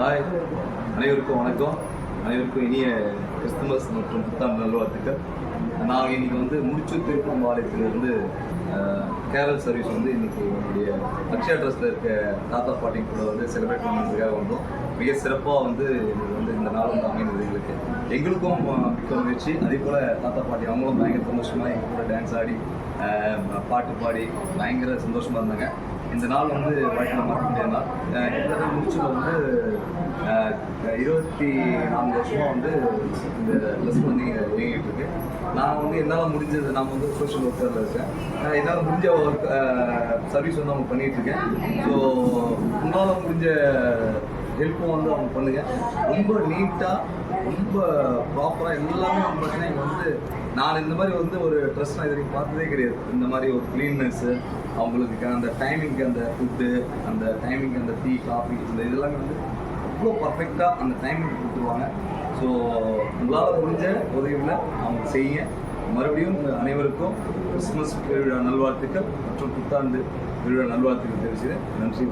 Hi, அனைவருக்கும் வணக்கம். அனைவருக்கும் இனிய கிறிஸ்துமஸ் மற்றும் புத்தாண்டு நல்வாழ்த்துக்கள். நாங்கள் இன்றைக்கி முடிச்சூர் திருப்பம்பாளையத்திலிருந்து கேரல் சர்வீஸ் இன்றைக்கி என்னுடைய அக்ஷயா ட்ரஸ்ட்டில் இருக்க தாத்தா பாட்டி கூட செலிப்ரேட் பண்ணுறதுக்காக வந்தோம். மிக சிறப்பாக இந்த நாள் அமைந்தது எங்களுக்கும் மிக்க முயற்சி. அதே போல் தாத்தா பாட்டி அவங்களும் பயங்கர சந்தோஷமாக எங்கள் கூட டான்ஸ் ஆடி பாட்டு பாடி பயங்கர சந்தோஷமாக இருந்தாங்க. இந்த நாள் வாழ்க்கையில் மறக்க முடியாத நாள். கிட்டத்தட்ட முடிச்சது 24 வருஷமாக இந்த ட்ரெஸ் இங்கே இயங்கிட்டு இருக்கு. நான் என்னால் முடிஞ்சது, நான் சோஷியல் ஒர்க்கரில் இருக்கேன். என்னால் முடிஞ்ச ஒர்க் சர்வீஸ் அவங்க பண்ணிகிட்ருக்கேன். ஸோ உங்களால் முடிஞ்ச ஹெல்ப்பும் அவங்க பண்ணுங்கள். ரொம்ப நீட்டாக ரொம்ப ப்ராப்பராக எல்லாமே பார்த்தீங்கன்னா இங்கே நான் இந்த மாதிரி ஒரு ட்ரெஸ் நான் இது வரைக்கும் பார்த்ததே கிடையாது. இந்த மாதிரி ஒரு க்ளீன்னஸ்ஸு, அவங்களுக்கு அந்த டைமிங்க்கு அந்த ஃபுட்டு, அந்த டைமிங்க்கு அந்த டீ காஃபி, இந்த இதெல்லாமே அவ்வளோ பர்ஃபெக்டாக அந்த டைமிங் கொடுத்துருவாங்க. ஸோ உங்களால் முடிஞ்ச உதவிகளை அவங்க செய்ய. மறுபடியும் உங்கள் அனைவருக்கும் கிறிஸ்துமஸ் பெருவிழா நல்வாழ்த்துக்கள் மற்றும் புத்தாண்டு பெருவிழா நல்வாழ்த்துக்கள் தெரிவிச்சு நன்றி.